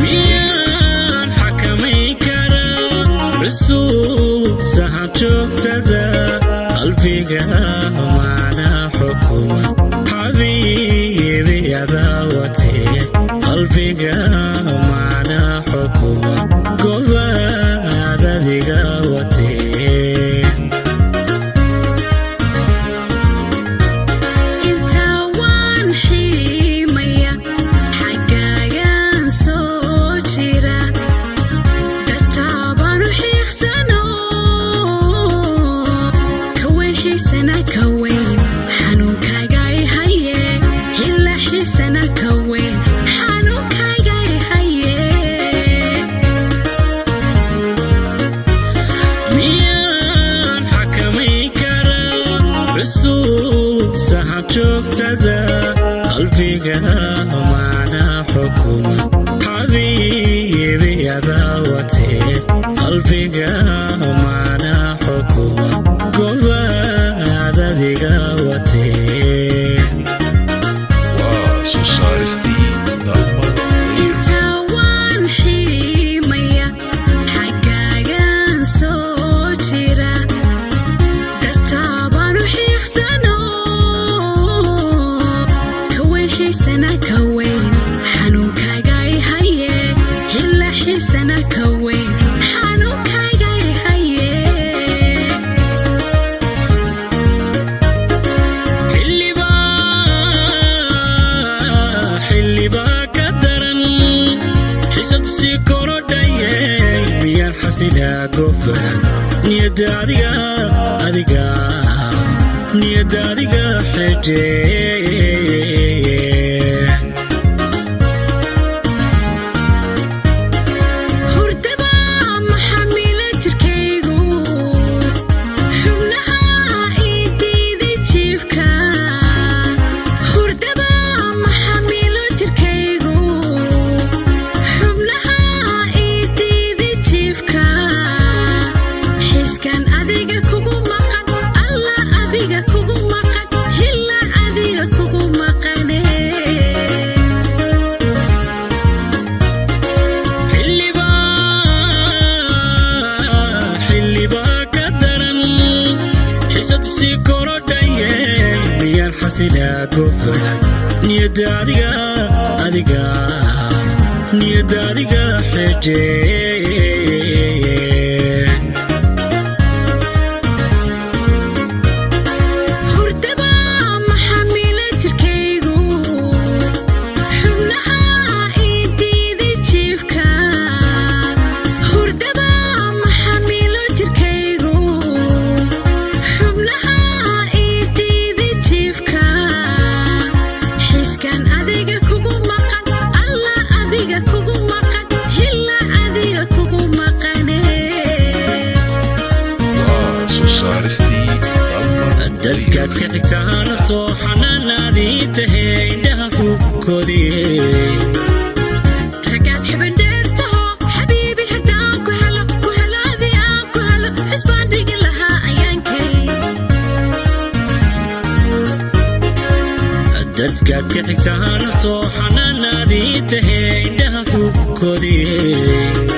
ميان حكمي كرا رسول سحب شوكتدا قلبي معنا حكومة حبيبي يا ذاوتي قلبي معنا حكومة gobaad adiga watee inta waan xiimaya xagaagan soo jira dartaabaan u xiiqsano kaweyn xiisana kaweyn xanuunkaaga i haye hila xiisana kaweyn xanuunkaaga i haye miyaan xakamay karaa rasuul saxab joogtada qalbiga macna xukuma xabiibi adaa watee qalbiga macna xukuma gobaad adiga watee inta waan xiimaya xagaagan soo jira dartaabaan u xiiqsano kaweyn xiisana kaweyn xanuunkaaga i haye hila xiisana kaweyn xanuunkaaga i haye xillibaa ka daran xisad sii korodhayay miyaan xasilaa gobaad niyadda adiga xejeeye hurdaba ma xamila jirkaygu xubnaha ii diiday jiifka hurdaba ma xamilo jirkaygu xubnaha ii diiday jiifka xiskan adiga kugu maqan alla adiga kugu maqan hila adiga kugu maqane xillibaa ka daran xisad sii korodhayay miyaan xasilaa gobaad niyadda adiga xejeeye hurdaba ma xamila jirkaygu xubnaha ii diiday jiifka hurdaba ma xamilo jirkaygu xubnaha ii diiday jiifka xiskan adiga kugu maqan alla adiga kugu maqan hila adiga kugu maqane dadkaad ka xigtaa naftoo xanaanaadii tahay indhaha xuubkoodii ragaad xibin dheertaho xabiibi haddaan ku helo adii aan ku helo xisbaan dhigi lahaa ayaankay dadkaad ka xigtaa naftoo xanaanaadii tahay indhaha xuubkoodii